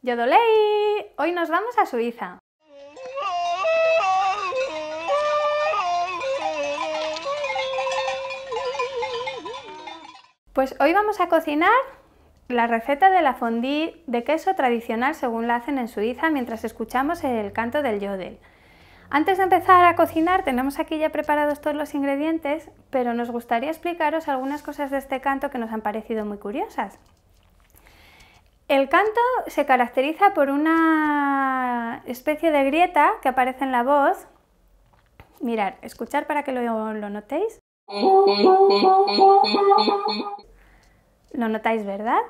Yodolei, hoy nos vamos a Suiza. Pues hoy vamos a cocinar la receta de la fondue de queso tradicional según la hacen en Suiza mientras escuchamos el canto del yodel. Antes de empezar a cocinar tenemos aquí ya preparados todos los ingredientes, pero nos gustaría explicaros algunas cosas de este canto que nos han parecido muy curiosas. El canto se caracteriza por una especie de grieta que aparece en la voz. Mirad, escuchad para que lo notéis. ¿Lo notáis, verdad?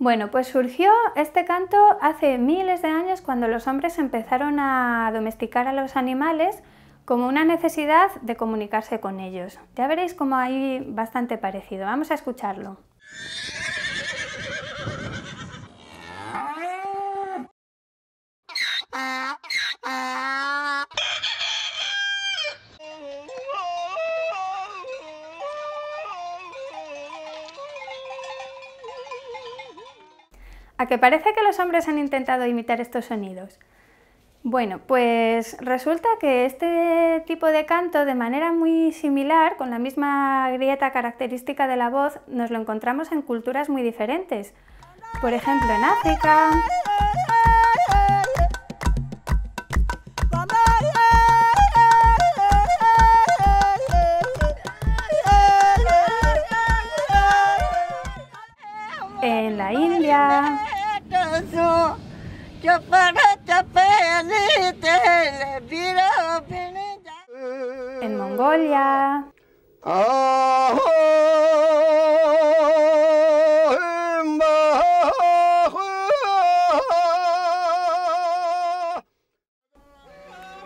Bueno, pues surgió este canto hace miles de años cuando los hombres empezaron a domesticar a los animales como una necesidad de comunicarse con ellos. Ya veréis cómo hay bastante parecido. Vamos a escucharlo. ¿A qué parece que los hombres han intentado imitar estos sonidos? Bueno, pues resulta que este tipo de canto, de manera muy similar, con la misma grieta característica de la voz, nos lo encontramos en culturas muy diferentes. Por ejemplo, en África, en la India, en Mongolia,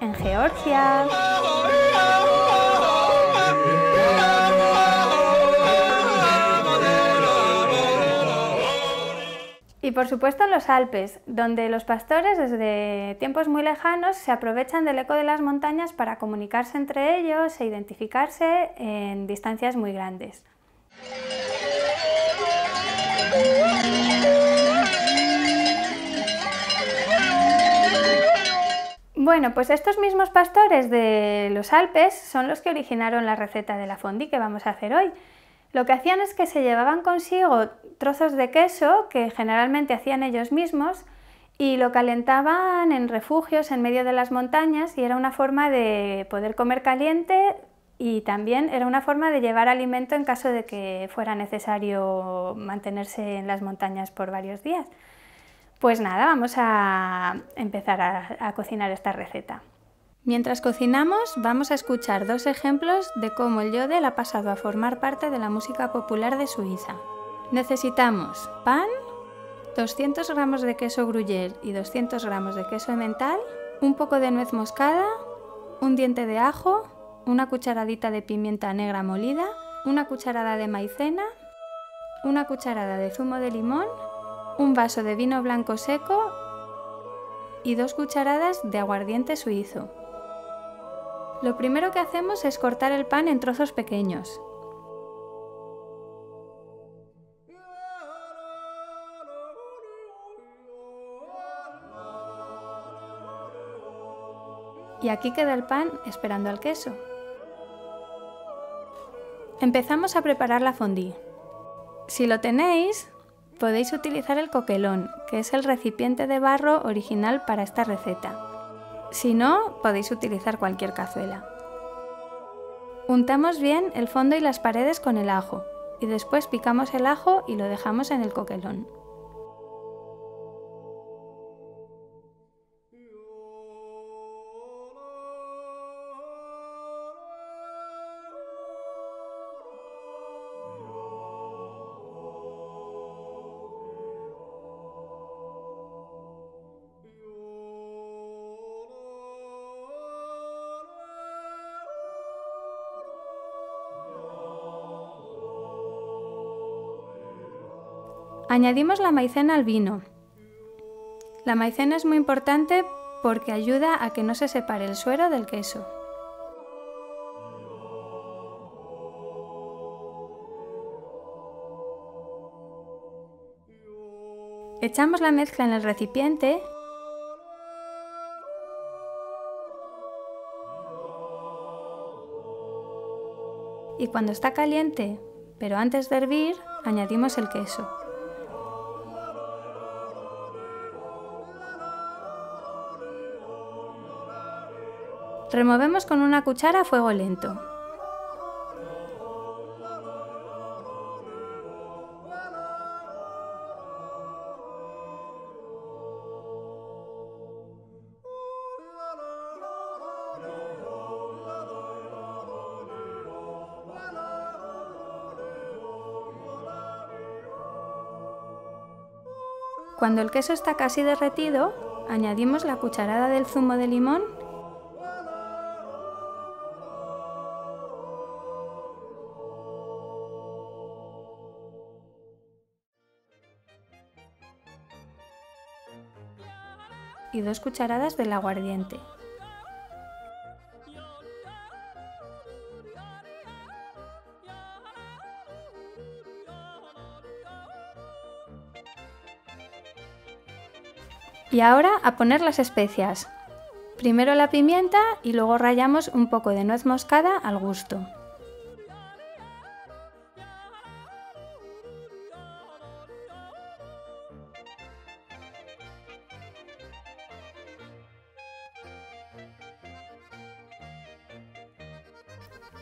en Georgia, y por supuesto en los Alpes, donde los pastores desde tiempos muy lejanos se aprovechan del eco de las montañas para comunicarse entre ellos e identificarse en distancias muy grandes. Bueno, pues estos mismos pastores de los Alpes son los que originaron la receta de la fondue que vamos a hacer hoy. Lo que hacían es que se llevaban consigo trozos de queso que generalmente hacían ellos mismos y lo calentaban en refugios en medio de las montañas y era una forma de poder comer caliente y también era una forma de llevar alimento en caso de que fuera necesario mantenerse en las montañas por varios días. Pues nada, vamos a empezar a cocinar esta receta. Mientras cocinamos vamos a escuchar dos ejemplos de cómo el yodel ha pasado a formar parte de la música popular de Suiza. Necesitamos pan, 200 gramos de queso gruyère y 200 gramos de queso emmental, un poco de nuez moscada, un diente de ajo, una cucharadita de pimienta negra molida, una cucharada de maicena, una cucharada de zumo de limón, un vaso de vino blanco seco y 2 cucharadas de aguardiente suizo. Lo primero que hacemos es cortar el pan en trozos pequeños. Y aquí queda el pan esperando al queso. Empezamos a preparar la fondue. Si lo tenéis, podéis utilizar el coquelón, que es el recipiente de barro original para esta receta. Si no, podéis utilizar cualquier cazuela. Untamos bien el fondo y las paredes con el ajo y después picamos el ajo y lo dejamos en el coquelón. Añadimos la maicena al vino. La maicena es muy importante porque ayuda a que no se separe el suero del queso. Echamos la mezcla en el recipiente y cuando está caliente, pero antes de hervir, añadimos el queso. Removemos con una cuchara a fuego lento. Cuando el queso está casi derretido, añadimos la cucharada del zumo de limón y 2 cucharadas del aguardiente. Y ahora a poner las especias. Primero la pimienta y luego rallamos un poco de nuez moscada al gusto.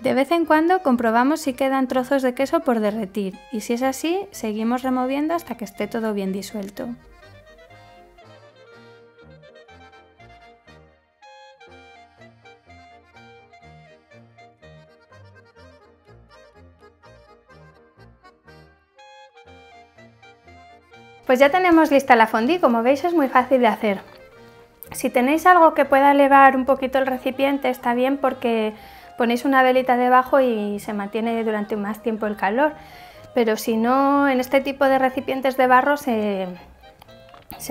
De vez en cuando comprobamos si quedan trozos de queso por derretir y si es así, seguimos removiendo hasta que esté todo bien disuelto. Pues ya tenemos lista la fondue, como veis es muy fácil de hacer. Si tenéis algo que pueda elevar un poquito el recipiente está bien porque ponéis una velita debajo y se mantiene durante más tiempo el calor, pero si no, en este tipo de recipientes de barro se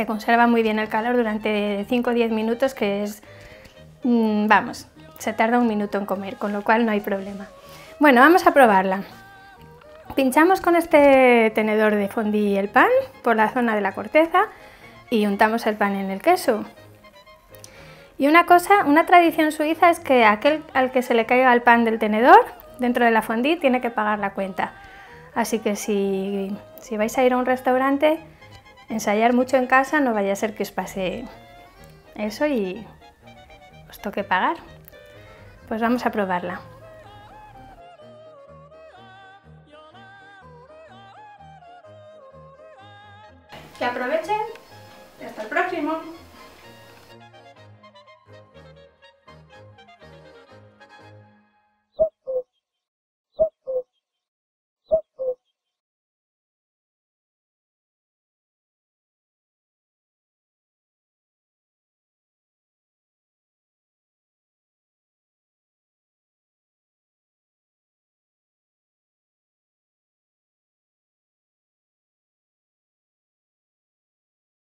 conserva muy bien el calor durante 5 o 10 minutos, que es, vamos, se tarda un minuto en comer, con lo cual no hay problema. Bueno, vamos a probarla. Pinchamos con este tenedor de fondue el pan por la zona de la corteza y untamos el pan en el queso. Y una tradición suiza es que aquel al que se le caiga el pan del tenedor dentro de la fondue tiene que pagar la cuenta. Así que si vais a ir a un restaurante, ensayar mucho en casa, no vaya a ser que os pase eso y os toque pagar. Pues vamos a probarla. Que aprovechen y hasta el próximo.